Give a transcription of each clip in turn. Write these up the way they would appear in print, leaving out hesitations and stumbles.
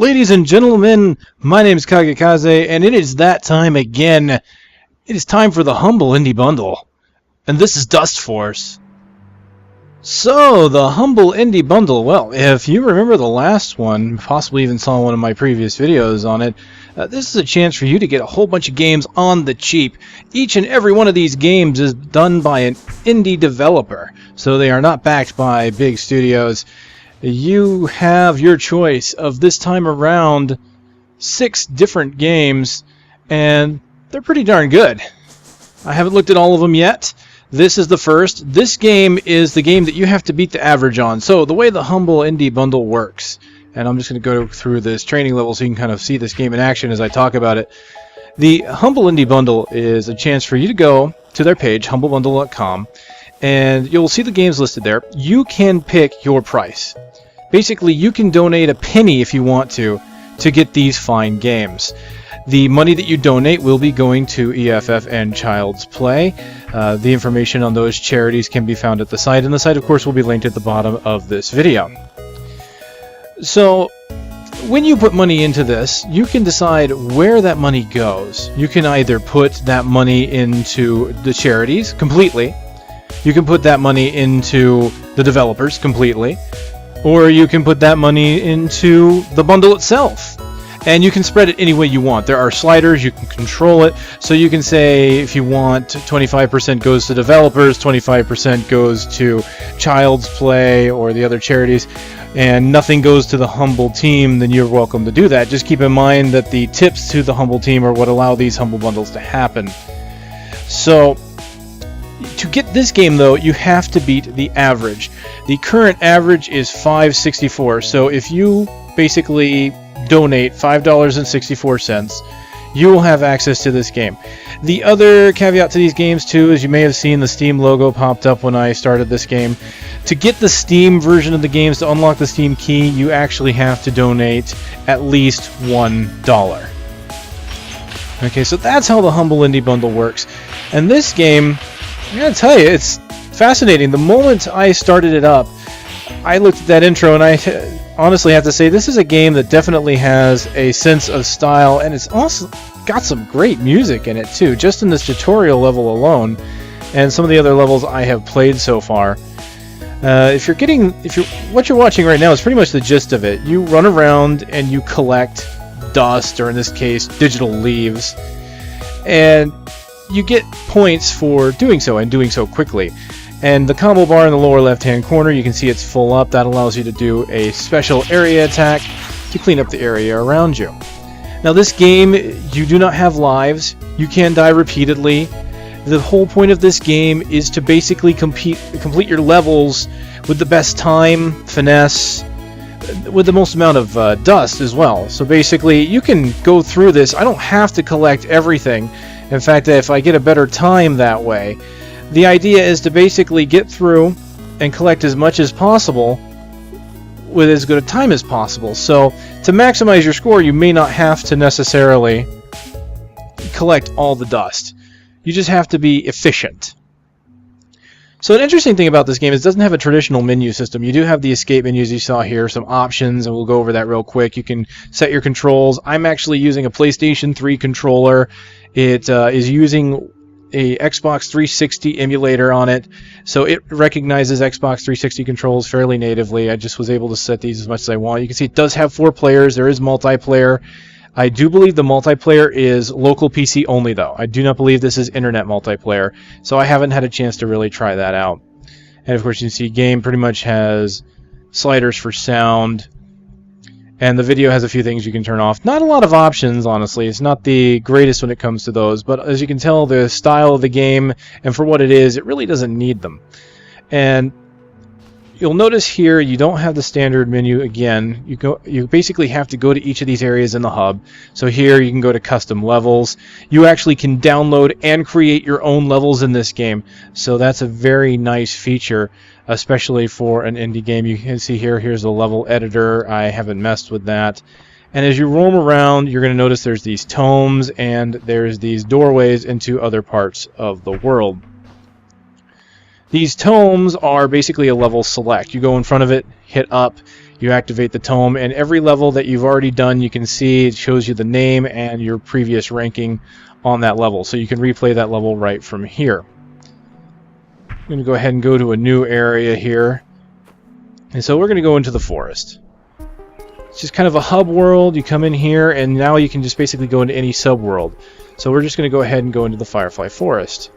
Ladies and gentlemen, my name is Kagekaze, and it is that time again. It is time for the Humble Indie Bundle, and this is Dustforce. So, the Humble Indie Bundle, well, if you remember the last one, possibly even saw one of my previous videos on it, this is a chance for you to get a whole bunch of games on the cheap. Each and every one of these games is done by an indie developer, so they are not backed by big studios. You have your choice of, this time around, 6 different games, and they're pretty darn good. I haven't looked at all of them yet. This is the first. This game is the game that you have to beat the average on. So the way the Humble Indie Bundle works, and I'm just going to go through this training level so you can kind of see this game in action as I talk about it. The Humble Indie Bundle is a chance for you to go to their page, humblebundle.com, and you'll see the games listed there. You can pick your price. Basically, you can donate a penny if you want to get these fine games. The money that you donate will be going to EFF and Child's Play. The information on those charities can be found at the site, and the site, of course, will be linked at the bottom of this video. So, when you put money into this, you can decide where that money goes. You can either put that money into the charities completely, you can put that money into the developers completely, or you can put that money into the bundle itself. And you can spread it any way you want. There are sliders, you can control it. So you can say if you want 25% goes to developers, 25% goes to Child's Play or the other charities, and nothing goes to the Humble team, then you're welcome to do that. Just keep in mind that the tips to the Humble team are what allow these Humble bundles to happen. So, to get this game, though, you have to beat the average. The current average is $5.64. So if you basically donate $5.64, you will have access to this game. The other caveat to these games, too, is you may have seen the Steam logo popped up when I started this game. To get the Steam version of the games, to unlock the Steam key, you actually have to donate at least $1. Okay, so that's how the Humble Indie Bundle works. And this game, I gotta tell you, it's fascinating. The moment I started it up, I looked at that intro and I honestly have to say this is a game that definitely has a sense of style, and it's also got some great music in it too, just in this tutorial level alone, and some of the other levels I have played so far. What you're watching right now is pretty much the gist of it. You run around and you collect dust, or in this case, digital leaves, and you get points for doing so, and doing so quickly. And the combo bar in the lower left hand corner, you can see it's full up. That allows you to do a special area attack to clean up the area around you. Now this game, you do not have lives. You can die repeatedly. The whole point of this game is to basically complete your levels with the best time, finesse, with the most amount of dust as well. So basically, you can go through this. I don't have to collect everything. In fact, if I get a better time that way, the idea is to basically get through and collect as much as possible with as good a time as possible. So to maximize your score, you may not have to necessarily collect all the dust. You just have to be efficient. So an interesting thing about this game is it doesn't have a traditional menu system. You do have the escape menus you saw here, some options, and we'll go over that real quick. You can set your controls. I'm actually using a PlayStation 3 controller. It is using a Xbox 360 emulator on it, so it recognizes Xbox 360 controls fairly natively. I just was able to set these as much as I want. You can see it does have 4 players. There is multiplayer. I do believe the multiplayer is local PC only, though. I do not believe this is internet multiplayer, so I haven't had a chance to really try that out. And of course, you can see game pretty much has sliders for sound, and the video has a few things you can turn off. Not a lot of options, honestly. It's not the greatest when it comes to those, but as you can tell, the style of the game, and for what it is, it really doesn't need them. And you'll notice here you don't have the standard menu again. You basically have to go to each of these areas in the hub. So here you can go to custom levels. You actually can download and create your own levels in this game. So that's a very nice feature, especially for an indie game. You can see here's the level editor. I haven't messed with that. And as you roam around, you're going to notice there's these tomes and there's these doorways into other parts of the world. These tomes are basically a level select. You go in front of it, hit up, you activate the tome, and every level that you've already done, you can see it shows you the name and your previous ranking on that level. So you can replay that level right from here. I'm going to go ahead and go to a new area here. And so we're going to go into the forest. It's just kind of a hub world. You come in here, and now you can just basically go into any sub-world. So we're just going to go ahead and go into the Firefly Forest.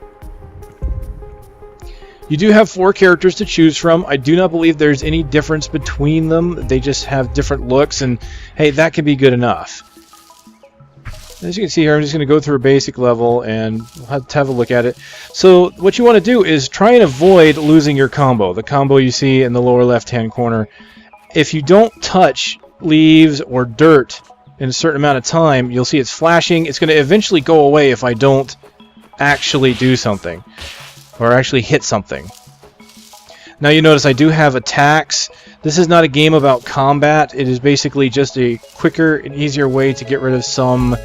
You do have 4 characters to choose from. I do not believe there's any difference between them. They just have different looks, and hey, that could be good enough. As you can see here, I'm just going to go through a basic level, and we'll have to have a look at it. So what you want to do is try and avoid losing your combo. The combo you see in the lower left-hand corner. If you don't touch leaves or dirt in a certain amount of time, you'll see it's flashing. It's going to eventually go away if I don't actually do something. Or actually hit something. Now you notice I do have attacks. This is not a game about combat. It is basically just a quicker and easier way to get rid of some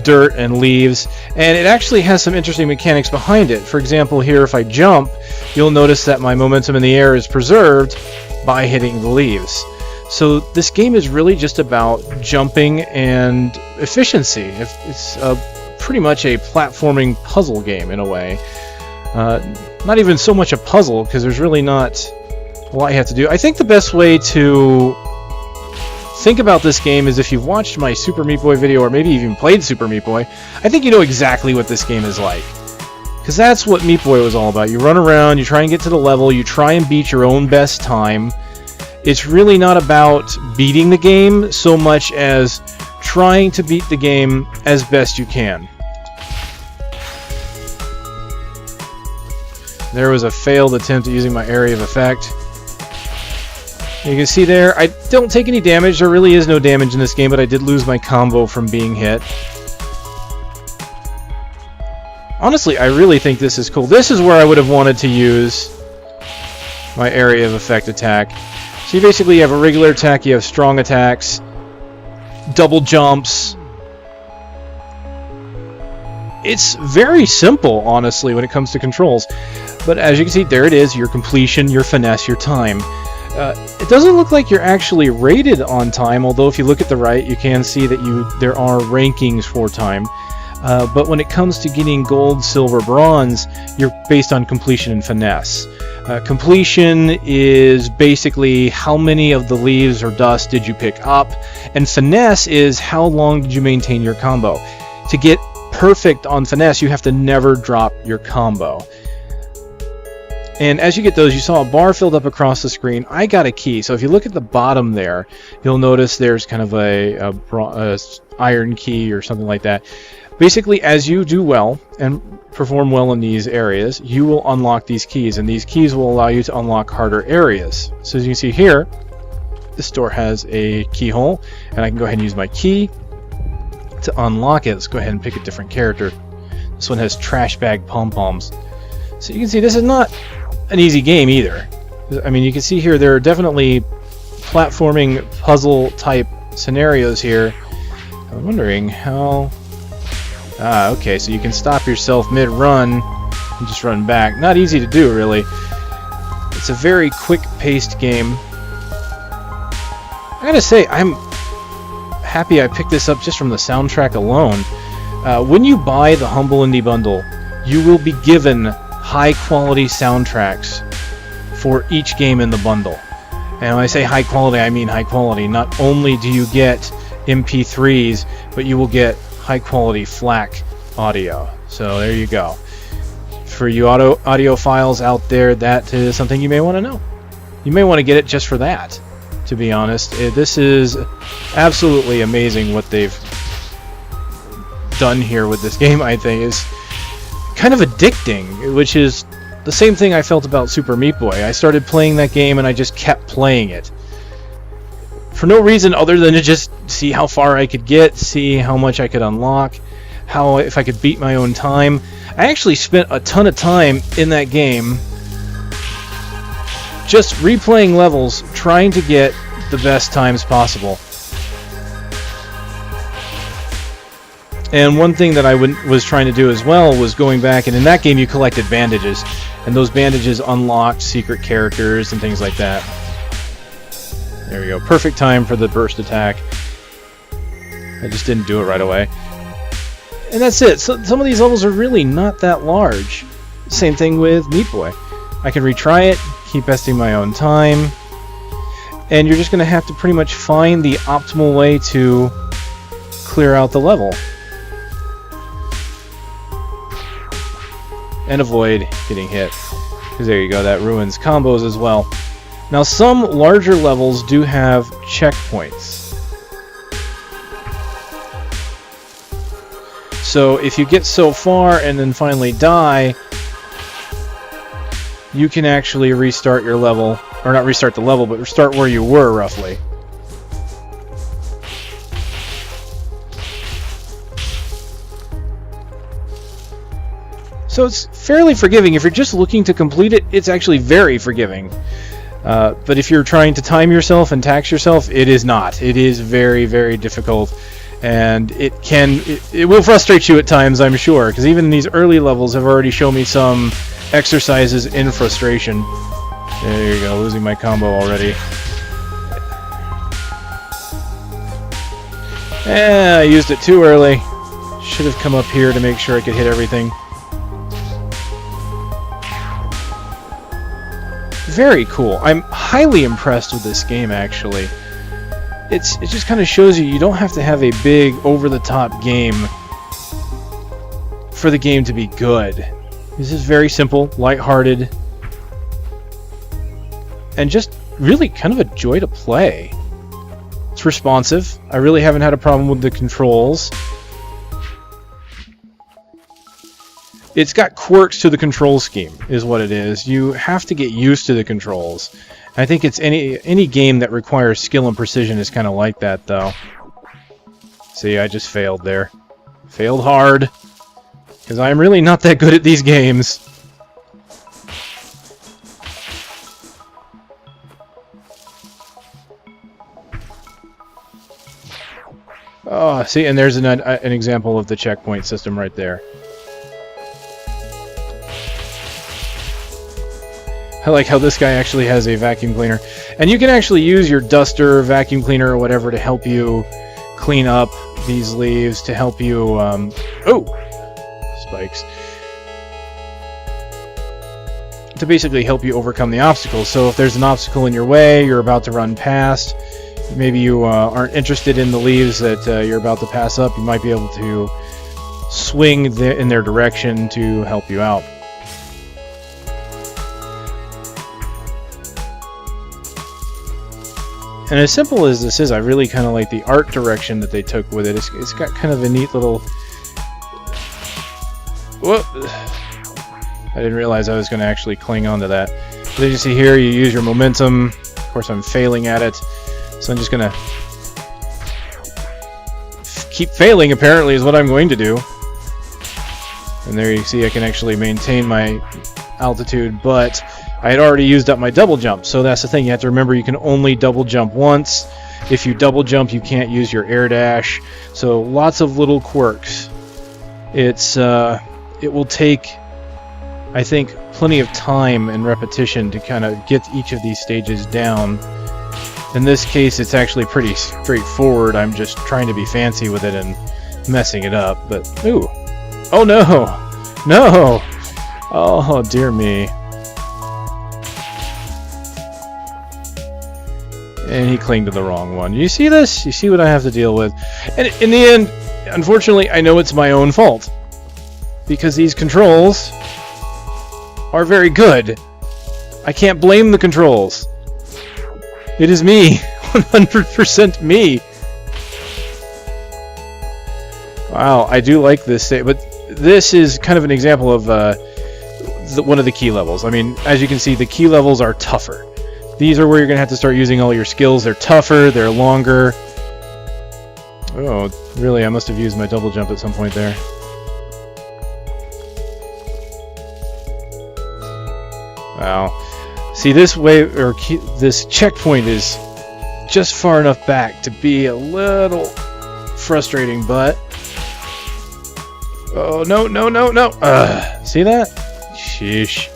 dirt and leaves. And it actually has some interesting mechanics behind it. For example, here if I jump, you'll notice that my momentum in the air is preserved by hitting the leaves. So this game is really just about jumping and efficiency. It's pretty much a platforming puzzle game in a way. Not even so much a puzzle, because there's really not a lot you have to do. I think the best way to think about this game is if you've watched my Super Meat Boy video, or maybe even played Super Meat Boy, I think you know exactly what this game is like. Because that's what Meat Boy was all about. You run around, you try and get to the level, you try and beat your own best time. It's really not about beating the game so much as trying to beat the game as best you can. There was a failed attempt at using my area of effect. You can see there, I don't take any damage. There really is no damage in this game, but I did lose my combo from being hit. Honestly, I really think this is cool. This is where I would have wanted to use my area of effect attack. So you basically have a regular attack, you have strong attacks, double jumps. It's very simple, honestly, when it comes to controls. But as you can see, there it is, your completion, your finesse, your time. It doesn't look like you're actually rated on time, although if you look at the right, you can see that there are rankings for time. But when it comes to getting gold, silver, bronze, you're based on completion and finesse. Completion is basically how many of the leaves or dust did you pick up, and finesse is how long did you maintain your combo. To get perfect on finesse, you have to never drop your combo. And as you get those, you saw a bar filled up across the screen. I got a key. So if you look at the bottom there, you'll notice there's kind of a iron key or something like that. Basically, as you do well and perform well in these areas, you will unlock these keys, and these keys will allow you to unlock harder areas. So as you can see here, this door has a keyhole, and I can go ahead and use my key to unlock it. Let's go ahead and pick a different character. This one has trash bag pom-poms. So you can see this is not an easy game either. I mean, you can see here there are definitely platforming puzzle type scenarios here. I'm wondering how... okay, so you can stop yourself mid-run and just run back. Not easy to do, really. It's a very quick-paced game. I gotta say, I'm happy I picked this up just from the soundtrack alone. When you buy the Humble Indie Bundle, you will be given high-quality soundtracks for each game in the bundle. And when I say high quality, I mean high quality. Not only do you get MP3s, but you will get high-quality FLAC audio. So there you go. For you audiophiles out there, that is something you may want to know. You may want to get it just for that, to be honest. This is absolutely amazing what they've done here with this game, I think. Is kind of addicting, which is the same thing I felt about Super Meat Boy. I started playing that game and I just kept playing it. For no reason other than to just see how far I could get, see how much I could unlock, if I could beat my own time. I actually spent a ton of time in that game just replaying levels, trying to get the best times possible. And one thing that I was trying to do as well was going back, and in that game you collected bandages, and those bandages unlocked secret characters and things like that. There we go. Perfect time for the burst attack. I just didn't do it right away. And that's it. So some of these levels are really not that large. Same thing with Meat Boy. I can retry it, keep besting my own time, and you're just going to have to pretty much find the optimal way to clear out the level. And avoid getting hit. Because there you go, that ruins combos as well. Now some larger levels do have checkpoints. So if you get so far and then finally die, you can actually restart your level, or not restart the level, but restart where you were, roughly. So it's fairly forgiving. If you're just looking to complete it, it's actually very forgiving. But if you're trying to time yourself and tax yourself, it is not. It is very, very difficult. And it will frustrate you at times, I'm sure, because even these early levels have already shown me some exercises in frustration. There you go, losing my combo already. I used it too early. Should have come up here to make sure I could hit everything. Very cool. I'm highly impressed with this game, actually. It just kind of shows you don't have to have a big, over-the-top game for the game to be good. This is very simple, lighthearted, and just really kind of a joy to play. It's responsive. I really haven't had a problem with the controls. It's got quirks to the control scheme, is what it is. You have to get used to the controls. I think it's any game that requires skill and precision is kind of like that, though. See, I just failed there. Failed hard. Because I'm really not that good at these games. Oh, see, and there's an example of the checkpoint system right there. I like how this guy actually has a vacuum cleaner. And you can actually use your duster, vacuum cleaner, or whatever to help you clean up these leaves, to help you... oh! Spikes. To basically help you overcome the obstacles. So if there's an obstacle in your way, you're about to run past, maybe you aren't interested in the leaves that you're about to pass up, you might be able to swing in their direction to help you out. And as simple as this is, I really kind of like the art direction that they took with it. It's got kind of a neat little... Whoop! I didn't realize I was going to actually cling onto that. But as you see here, you use your momentum. Of course, I'm failing at it. So I'm just going to... keep failing, apparently, is what I'm going to do. And there you see I can actually maintain my altitude, but... I had already used up my double jump, so that's the thing. You have to remember you can only double jump once. If you double jump, you can't use your air dash. So lots of little quirks. It will take, I think, plenty of time and repetition to kind of get each of these stages down. In this case, it's actually pretty straightforward. I'm just trying to be fancy with it and messing it up. But ooh, oh no, no, oh dear me. And he clinged to the wrong one. You see this? You see what I have to deal with? And in the end, unfortunately, I know it's my own fault. Because these controls are very good. I can't blame the controls. It is me. 100% me. Wow, I do like this state, but this is kind of an example of one of the key levels. I mean, as you can see, the key levels are tougher. These are where you're going to have to start using all your skills. They're tougher, they're longer. Oh, really, I must have used my double jump at some point there. Wow. See, this this checkpoint is just far enough back to be a little frustrating, but... Oh, no, no, no, no! See that? Sheesh.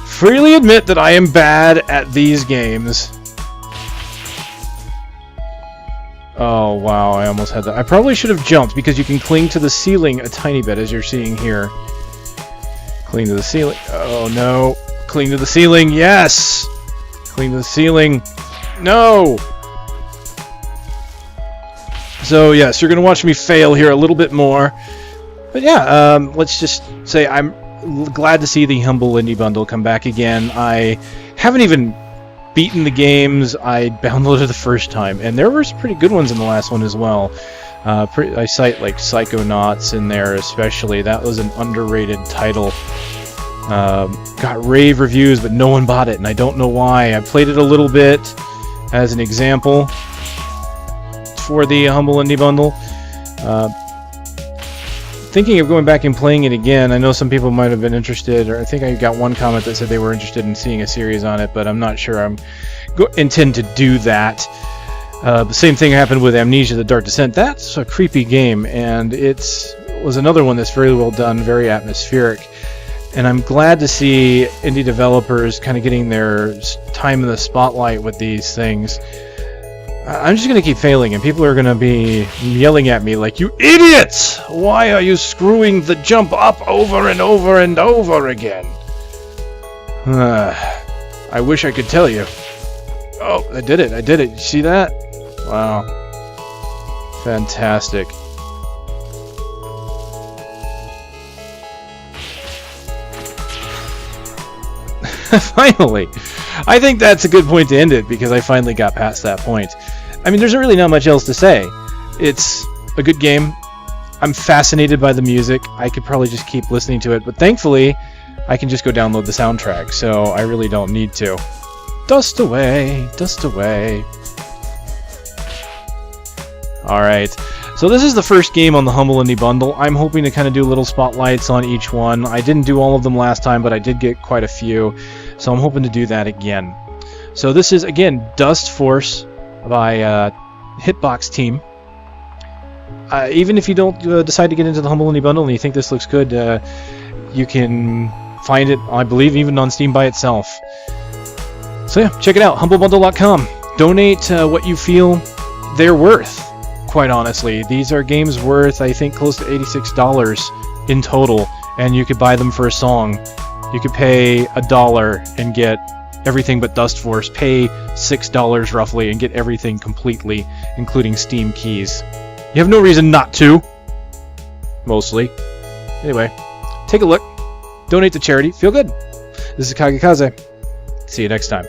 Freely admit that I am bad at these games. Oh, wow, I almost had that. I probably should have jumped, because you can cling to the ceiling a tiny bit, as you're seeing here. Cling to the ceiling. Oh, no. Cling to the ceiling. Yes! Cling to the ceiling. No! So, yes, you're going to watch me fail here a little bit more. But yeah, let's just say I'm glad to see the Humble Indie Bundle come back again. I haven't even beaten the games I downloaded the first time, and there were some pretty good ones in the last one as well. I cite like Psychonauts in there especially. That was an underrated title. Got rave reviews, but no one bought it, and I don't know why. I played it a little bit as an example for the Humble Indie Bundle. Thinking of going back and playing it again. I know some people might have been interested, or I think I got one comment that said they were interested in seeing a series on it, but I'm not sure I'm intend to do that. The same thing happened with Amnesia: The Dark Descent. That's a creepy game, and it was another one that's very well done, very atmospheric. And I'm glad to see indie developers kind of getting their time in the spotlight with these things. I'm just going to keep failing, and people are going to be yelling at me like, "You idiots! Why are you screwing the jump up over and over and over again?" I wish I could tell you. Oh, I did it. I did it. You see that? Wow. Fantastic. Finally! I think that's a good point to end it, because I finally got past that point. I mean, there's really not much else to say. It's a good game. I'm fascinated by the music. I could probably just keep listening to it, but thankfully, I can just go download the soundtrack, so I really don't need to. Dust away, dust away. Alright, so this is the first game on the Humble Indie Bundle. I'm hoping to kind of do little spotlights on each one. I didn't do all of them last time, but I did get quite a few, so I'm hoping to do that again. So this is, again, Dustforce by Hitbox Team. Even if you don't decide to get into the Humble Indie Bundle and you think this looks good, you can find it, I believe, even on Steam by itself. So yeah, check it out, humblebundle.com. Donate what you feel they're worth, quite honestly. These are games worth, I think, close to $86 in total, and you could buy them for a song. You could pay $1 and get everything but Dustforce, pay $6 roughly and get everything completely, including Steam keys. You have no reason not to, mostly. Anyway, take a look, donate to charity, feel good. This is Kagekaze. See you next time.